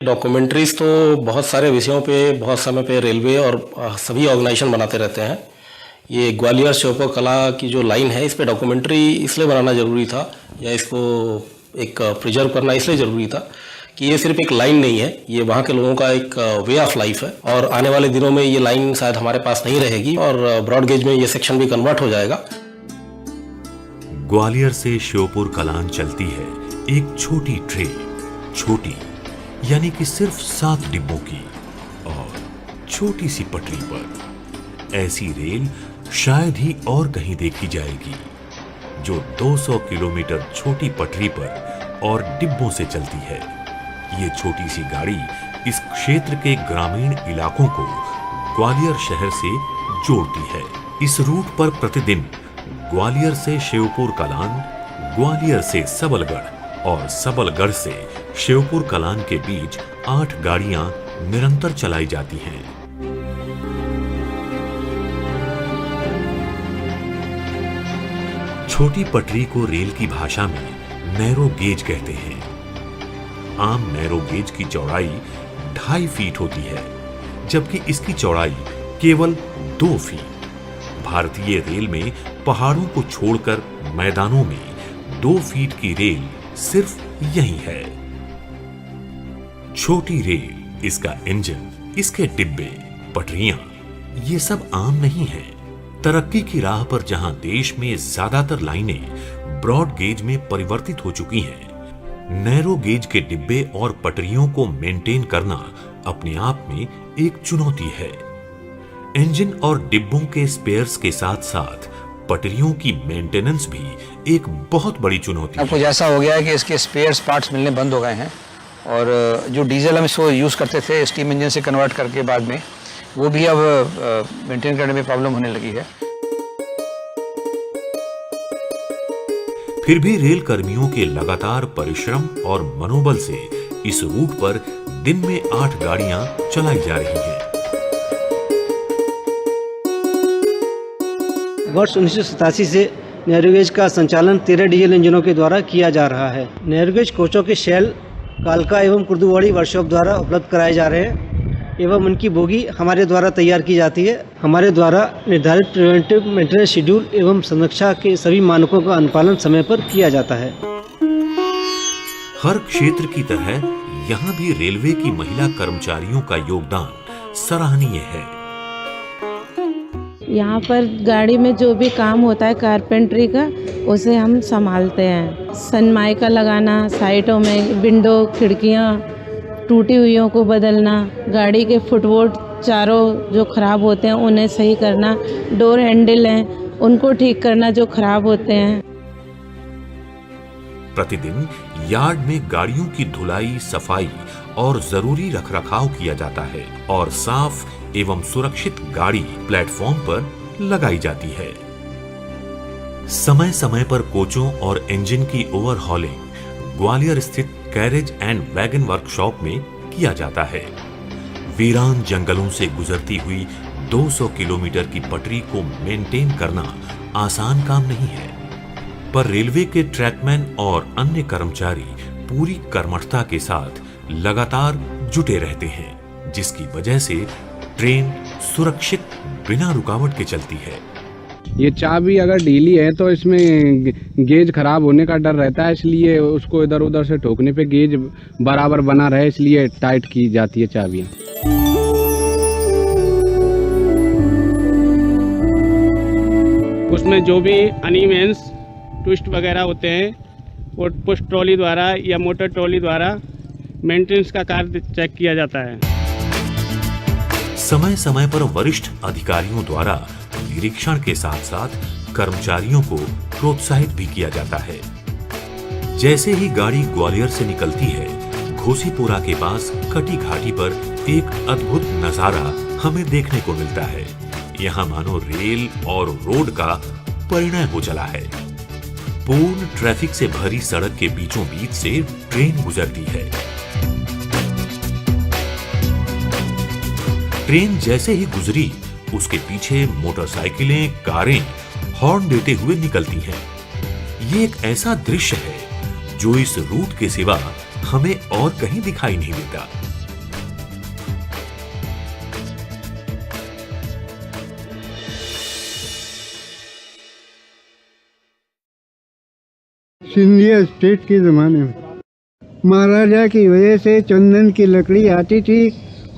Documentaries तो बहुत सारे विषयों पे बहुत समय पे रेलवे और सभी ऑर्गेनाइजेशन बनाते रहते हैं। ये ग्वालियर श्योपुर कला की जो लाइन है, इस पे डॉक्यूमेंट्री इसलिए बनाना ज़रूरी था या इसको एक प्रिजर्व करना इसलिए ज़रूरी था कि ये सिर्फ एक लाइन नहीं है, ये वहाँ के लोगों का एक वे ऑफ लाइफ है। और आने वाले दिनों में ये लाइन शायद हमारे पास नहीं रहेगी और ब्रॉड गेज में ये सेक्शन भी कन्वर्ट हो जाएगा। ग्वालियर से श्योपुर कलान चलती है एक छोटी ट्रेन, छोटी यानी कि सिर्फ 7 डिब्बों की और छोटी सी पटरी पर। ऐसी रेल शायद ही और कहीं देखी जाएगी जो 200 किलोमीटर छोटी पटरी पर और डिब्बों से चलती है। ये छोटी सी गाड़ी इस क्षेत्र के ग्रामीण इलाकों को ग्वालियर शहर से जोड़ती है। इस रूट पर प्रतिदिन ग्वालियर से श्योपुर कलान, ग्वालियर से सबलगढ़ और सबलगढ़ से श्योपुर कलान के बीच 8 गाड़ियां निरंतर चलाई जाती हैं। छोटी पटरी को रेल की भाषा में नैरो गेज कहते हैं। आम नैरो गेज की चौड़ाई 2.5 फीट होती है, जबकि इसकी चौड़ाई केवल 2 फीट। भारतीय रेल में पहाड़ों को छोड़कर मैदानों में 2 फीट की रेल सिर्फ यही है। छोटी रेल, इसका इंजन, इसके डिब्बे, पटरियां, ये सब आम नहीं है। तरक्की की राह पर जहां देश में ज्यादातर लाइनें ब्रॉड गेज में परिवर्तित हो चुकी हैं, नैरो गेज के डिब्बे और पटरियों को मेंटेन करना अपने आप में एक चुनौती है। इंजन और डिब्बों के स्पेयर्स के साथ साथ पटरियों की मेंटेनेंस भी एक बहुत बड़ी चुनौती है। अब कुछ ऐसा हो गया है कि इसके स्पेयर्स पार्ट्स मिलने बंद हो गए हैं और जो डीजल हम इसको यूज़ करते थे स्टीम इंजन से कन्वर्ट करके बाद में, वो भी अब मेंटेन करने में प्रॉब्लम होने लगी है। फिर भी रेल कर्मियों के लगातार परिश्रम और मनोबल से इस रूट पर दिन में 8 गाड़ियां चलाई जा रही हैं। वर्ष 1987 से नैरोगेज का संचालन 13 डीजल इंजनों के द्वारा किया जा रहा है। नैरोगेज कोचों के शेल कालका एवं कुर्दुवाड़ी वर्कशॉप द्वारा उपलब्ध कराए जा रहे हैं एवं उनकी बोगी हमारे द्वारा तैयार की जाती है। हमारे द्वारा निर्धारित प्रिवेंटिव मेंटेनेंस शेड्यूल एवं संरक्षा के सभी मानकों का अनुपालन समय पर किया जाता है। हर क्षेत्र की तरह यहाँ भी रेलवे की महिला कर्मचारियों का योगदान सराहनीय है। यहाँ पर गाड़ी में जो भी काम होता है कारपेंटरी का, उसे हम संभालते हैं। सनमाइका लगाना, साइडों में विंडो, खिड़कियाँ टूटी हुईयों को बदलना, गाड़ी के फुटबोर्ड चारों जो खराब होते हैं उन्हें सही करना, डोर हैंडल हैं उनको ठीक करना जो खराब होते हैं। प्रतिदिन यार्ड में गाड़ियों की धुलाई, सफाई और जरूरी रखरखाव किया जाता है और साफ एवं सुरक्षित गाड़ी प्लेटफॉर्म पर लगाई जाती है। समय समय पर कोचों और इंजन की ओवरहॉलिंग ग्वालियर स्थित कैरेज एंड वैगन वर्कशॉप में किया जाता है। वीरान जंगलों से गुजरती हुई 200 किलोमीटर की पटरी को मेंटेन करना आसान काम नहीं है, पर रेलवे के ट्रैकमैन और अन्य कर्मचारी पूरी कर्मठता के साथ लगातार जुटे रहते हैं, जिसकी वजह से ट्रेन सुरक्षित बिना रुकावट के चलती है। ये चाबी अगर ढीली है तो इसमें गेज खराब होने का डर रहता है, इसलिए उसको इधर उधर से ठोकने पे गेज बराबर बना रहे, इसलिए टाइट की जाती है चाबियां। उसमें जो भी अनइवेंस ट्विस्ट वगैरह होते हैं वो पुश ट्रॉली द्वारा या मोटर ट्रॉली द्वारा मेंटेनेंस का कार्य चेक किया जाता है। समय समय पर वरिष्ठ अधिकारियों द्वारा निरीक्षण के साथ साथ कर्मचारियों को प्रोत्साहित भी किया जाता है। जैसे ही गाड़ी ग्वालियर से निकलती है, घोसीपुरा के पास कटी घाटी पर एक अद्भुत नजारा हमें देखने को मिलता है। यहाँ मानो रेल और रोड का परिणय हो चला है। पूर्ण ट्रैफिक से भरी सड़क के बीचों बीच से ट्रेन गुजरती है। ट्रेन जैसे ही गुजरी, उसके पीछे मोटरसाइकिलें, कारें हॉर्न देते हुए निकलती हैं। ये एक ऐसा दृश्य है जो इस रूट के सिवा हमें और कहीं दिखाई नहीं देता। सिंधिया स्टेट के ज़माने में महाराजा की वजह से चंदन की लकड़ी आती थी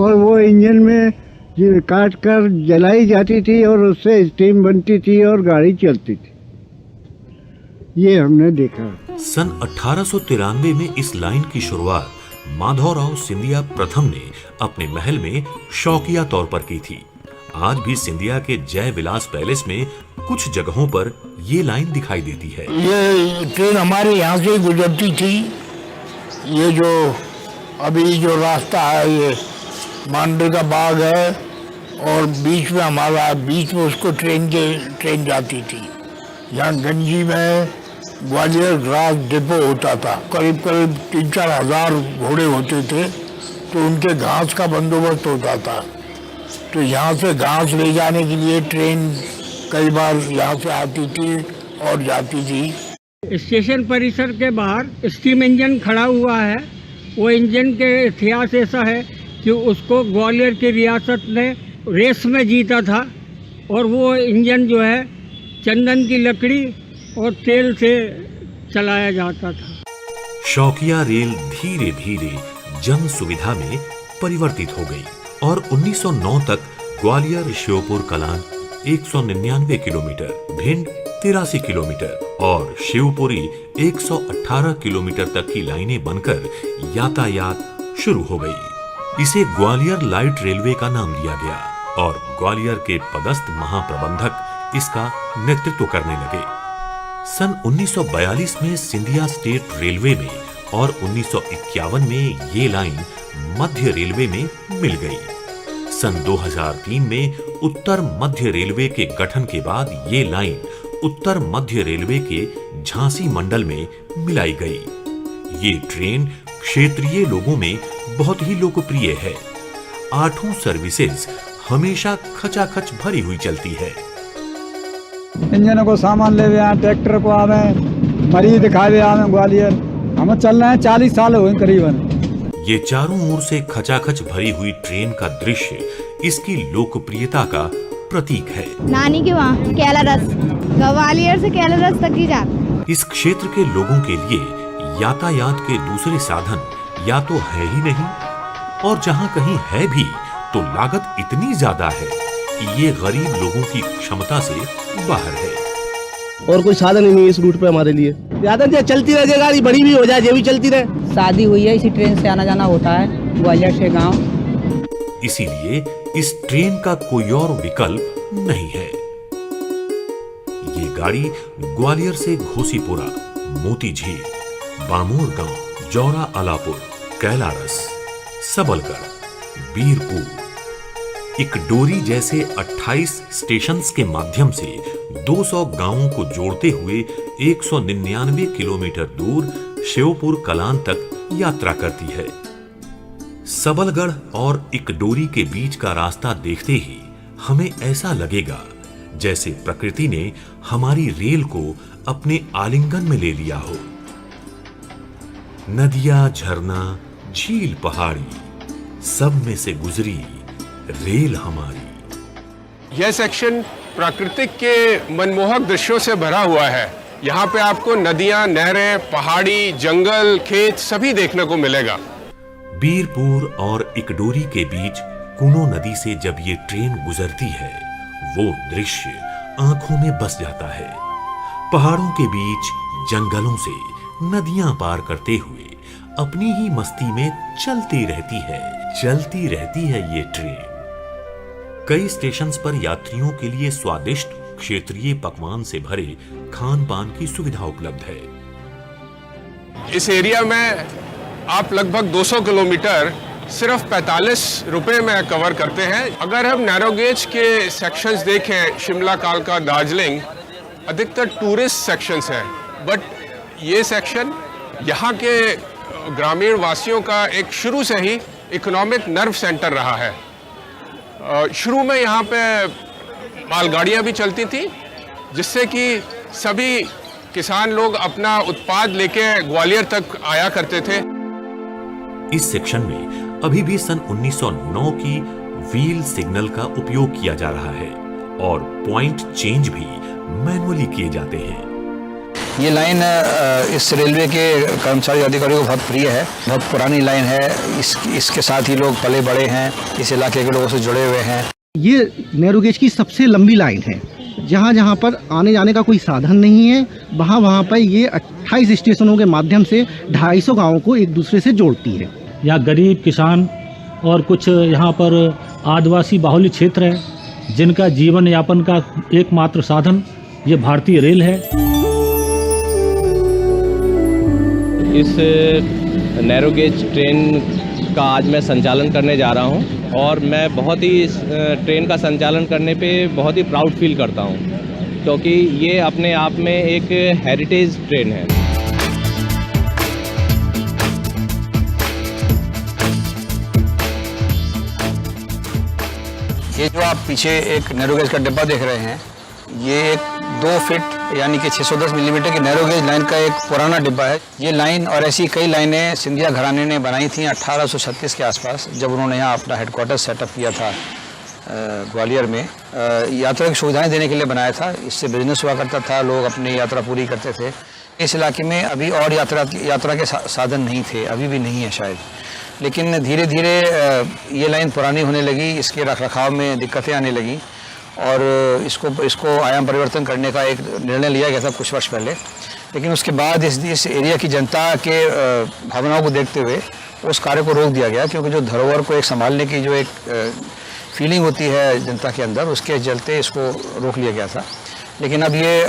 और वो इंजन में काट कर जलाई जाती थी और उससे स्टीम बनती थी और गाड़ी चलती थी। ये हमने देखा। सन 1893 में इस लाइन की शुरुआत माधवराव सिंधिया प्रथम ने अपने महल में शौकिया तौर पर की थी। आज भी सिंधिया के जय विलास पैलेस में कुछ जगहों पर ये लाइन दिखाई देती है। ये ट्रेन हमारे यहाँ से गुजरती थी। ये जो अभी जो रास्ता है ये मांडर का बाग है और बीच में हमारा बीच में उसको ट्रेन जाती थी। यहाँ गंजी में ग्वालियर ग्रास डिपो होता था। करीब 3-4 हज़ार घोड़े होते थे तो उनके घास का बंदोबस्त होता था। तो यहाँ से घास ले जाने के लिए ट्रेन कई बार यहाँ से आती थी और जाती थी। स्टेशन परिसर के बाहर स्टीम इंजन खड़ा हुआ है। वो इंजन के इतिहास ऐसा है कि उसको ग्वालियर की रियासत ने रेस में जीता था और वो इंजन जो है चंदन की लकड़ी और तेल से चलाया जाता था। शौकिया रेल धीरे धीरे जन सुविधा में परिवर्तित हो गई और 1909 तक ग्वालियर श्योपुर कलान 199 किलोमीटर, भिंड 83 किलोमीटर और शिवपुरी 118 किलोमीटर तक की लाइनें बनकर यातायात शुरू हो गई। इसे ग्वालियर लाइट रेलवे का नाम दिया गया और ग्वालियर के पदस्थ महाप्रबंधक इसका नेतृत्व करने लगे। सन 1942 में सिंधिया स्टेट रेलवे में और 1951 में ये लाइन मध्य रेलवे में मिल गई। सन 2003 में उत्तर मध्य रेलवे के गठन के बाद ये लाइन उत्तर मध्य रेलवे के झांसी मंडल में मिलाई गई। ये ट्रेन क्षेत्रीय लोगों में बहुत ही लोकप्रिय है। 8 सर्विसेज हमेशा खचाखच भरी हुई चलती है। इंजन को सामान ले आए, ट्रैक्टर को आवे, मरीज दिखावे आवे ग्वालियर। हम चल रहे हैं 40 साल हुए करीबन। ये चारों ओर से खचाखच भरी हुई ट्रेन का दृश्य इसकी लोकप्रियता का प्रतीक है। नानी के वहाँ कैलारस, ग्वालियर से कैलारस तक की जाती। इस क्षेत्र के लोगों के लिए यातायात के दूसरे साधन या तो है ही नहीं और जहाँ कहीं है भी तो लागत इतनी ज्यादा है कि ये गरीब लोगों की क्षमता से बाहर है। और कोई साधन ही नहीं है इस रूट पे हमारे लिए। ज्यादा चलती रहे गाड़ी, बड़ी भी हो जाए, ये भी चलती रहे। शादी हुई है, इसी ट्रेन से आना जाना होता है ग्वालियर से गांव। इसीलिए इस ट्रेन का कोई और विकल्प नहीं है। ये गाड़ी ग्वालियर से घोसीपुरा, मोती झील, बामूर गांव, जौरा अलापुर, कैलारस, सबलगढ़, बीरपुर, इकडोरी जैसे 28 स्टेशंस के माध्यम से 200 गांवों को जोड़ते हुए 199 किलोमीटर दूर शिवपुर कलान तक यात्रा करती है। सबलगढ़ और इकडोरी के बीच का रास्ता देखते ही हमें ऐसा लगेगा जैसे प्रकृति ने हमारी रेल को अपने आलिंगन में ले लिया हो। नदियां, झरना, झील, पहाड़ी, सब में से गुजरी रेल हमारी। यह सेक्शन प्राकृतिक के मनमोहक दृश्यों से भरा हुआ है। यहाँ पे आपको नदियां, नहरें, पहाड़ी, जंगल, खेत सभी देखने को मिलेगा। बीरपुर और इकडोरी के बीच कुनो नदी से जब ये ट्रेन गुजरती है वो दृश्य आंखों में बस जाता है। पहाड़ों के बीच जंगलों से नदियां पार करते हुए अपनी ही मस्ती में चलती रहती है ये ट्रेन। कई स्टेशंस पर यात्रियों के लिए स्वादिष्ट क्षेत्रीय पकवान से भरे खान पान की सुविधा उपलब्ध है। इस एरिया में आप लगभग 200 किलोमीटर सिर्फ 45 रुपए में कवर करते हैं। अगर हम नैरो गेज के सेक्शंस देखें, शिमला, कालका, दार्जिलिंग, अधिकतर टूरिस्ट सेक्शंस हैं, बट ये सेक्शन यहाँ के ग्रामीण वासियों का एक शुरू से ही इकोनॉमिक नर्व सेंटर रहा है। शुरू में यहाँ पे मालगाड़ियाँ भी चलती थी जिससे कि सभी किसान लोग अपना उत्पाद लेके ग्वालियर तक आया करते थे। इस सेक्शन में अभी भी सन 1909 की व्हील सिग्नल का उपयोग किया जा रहा है और पॉइंट चेंज भी मैनुअली किए जाते हैं। ये लाइन इस रेलवे के कर्मचारी अधिकारियों को बहुत प्रिय है, बहुत पुरानी लाइन है। इसके साथ ही लोग पले बड़े हैं, इस इलाके के लोगों से जुड़े हुए हैं। ये नैरो गेज की सबसे लंबी लाइन है। जहाँ जहाँ पर आने जाने का कोई साधन नहीं है, वहाँ पर ये 28 स्टेशनों के माध्यम से 250 गाँवों को एक दूसरे से जोड़ती है। यहाँ गरीब किसान और कुछ यहाँ पर आदिवासी बाहुल्य क्षेत्र है, जिनका जीवन यापन का एकमात्र साधन ये भारतीय रेल है। इस नैरो गेज ट्रेन का आज मैं संचालन करने जा रहा हूं और मैं बहुत ही इस ट्रेन का संचालन करने पे बहुत ही प्राउड फील करता हूं, क्योंकि ये अपने आप में एक हेरिटेज ट्रेन है। ये जो आप पीछे एक नैरो गेज का डिब्बा देख रहे हैं, ये एक 2 फीट यानी कि 610 मिलीमीटर की नैरो गेज लाइन का एक पुराना डिब्बा है। ये लाइन और ऐसी कई लाइनें सिंधिया घराने ने बनाई थी 1836 के आसपास, जब उन्होंने यहाँ अपना हेडक्वार्टर सेटअप किया था ग्वालियर में। यात्रा की सुविधाएं देने के लिए बनाया था, इससे बिजनेस हुआ करता था, लोग अपनी यात्रा पूरी करते थे। इस इलाके में अभी और यात्रा के साधन नहीं थे, अभी भी नहीं है शायद, लेकिन धीरे धीरे ये लाइन पुरानी होने लगी, इसके रखरखाव में दिक्कतें आने लगी और इसको आयाम परिवर्तन करने का एक निर्णय लिया गया था कुछ वर्ष पहले। लेकिन उसके बाद इस एरिया की जनता के भावनाओं को देखते हुए उस कार्य को रोक दिया गया, क्योंकि जो धरोहर को एक संभालने की जो एक फीलिंग होती है जनता के अंदर, उसके चलते इसको रोक लिया गया था। लेकिन अब ये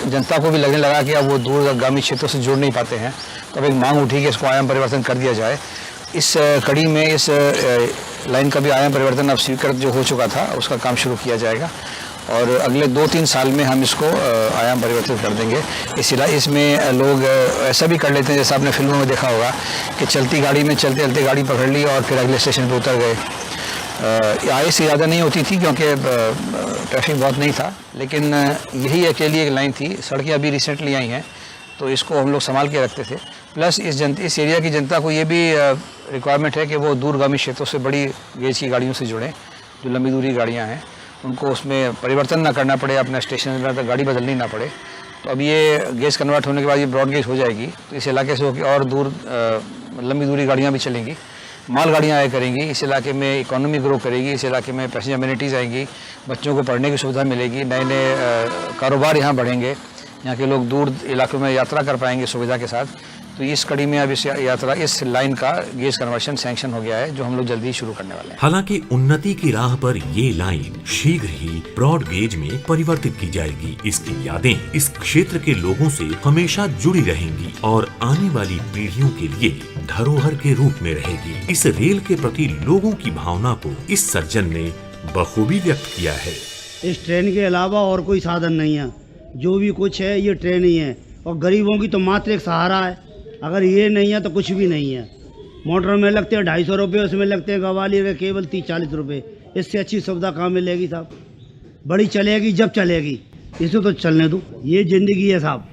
जनता को भी लगने लगा कि अब वो दूरगामी क्षेत्रों से जुड़ नहीं पाते हैं, तो अब एक मांग उठी कि इसको आयाम परिवर्तन कर दिया जाए। इस कड़ी में इस लाइन का भी आयाम परिवर्तन अब स्वीकृत जो हो चुका था, उसका काम शुरू किया जाएगा और अगले 2-3 साल में हम इसको आयाम परिवर्तित कर देंगे। इसमें लोग ऐसा भी कर लेते हैं, जैसा आपने फिल्मों में देखा होगा कि चलती गाड़ी में चलते चलते गाड़ी पकड़ ली और फिर अगले स्टेशन पर उतर गए। आय से ज़्यादा नहीं होती थी क्योंकि ट्रैफिक बहुत नहीं था, लेकिन यही अकेली एक लाइन थी। सड़कें अभी रिसेंटली आई हैं, तो इसको हम लोग संभाल के रखते थे। प्लस इस एरिया की जनता को ये भी रिक्वायरमेंट है कि वो दूरगामी क्षेत्रों से बड़ी गेज की गाड़ियों से जुड़ें, जो लंबी दूरी गाड़ियाँ हैं, उनको उसमें परिवर्तन ना करना पड़े, अपना स्टेशन तक गाड़ी बदलनी ना पड़े। तो अब ये गेज कन्वर्ट होने के बाद ये ब्रॉड गेज हो जाएगी, तो इस इलाके से होकर और दूर लंबी दूरी गाड़ियाँ भी चलेंगी, माल गाड़ियाँ आया करेंगी। इस इलाके में इकोनॉमी ग्रो करेगी, इस इलाके में पैसेंजर अमेनिटीज़ आएंगी, बच्चों को पढ़ने की सुविधा मिलेगी, नए नए कारोबार यहाँ बढ़ेंगे, यहाँ के लोग दूर इलाकों में यात्रा कर पाएंगे सुविधा के साथ। तो इस कड़ी में अब इस लाइन का गेज कन्वर्शन सैंक्शन हो गया है, जो हम लोग जल्दी ही शुरू करने वाले हैं। हालांकि उन्नति की राह पर ये लाइन शीघ्र ही ब्रॉड गेज में परिवर्तित की जाएगी। इसकी यादें इस क्षेत्र के लोगों से हमेशा जुड़ी रहेंगी और आने वाली पीढ़ियों के लिए धरोहर के रूप में रहेगी। इस रेल के प्रति लोगों की भावना को इस सज्जन ने बखूबी व्यक्त किया है। इस ट्रेन के अलावा और कोई साधन नहीं है, जो भी कुछ है ये ट्रेन ही है, और गरीबों की तो मात्र एक सहारा है। अगर ये नहीं है तो कुछ भी नहीं है। मोटर में लगते हैं 250 रुपये, उसमें लगते हैं ग्वालियर के केवल 30-40 रुपये। इससे अच्छी सुविधा कहाँ मिलेगी साहब? बड़ी चलेगी जब चलेगी, इसे तो चलने दो, ये ज़िंदगी है साहब।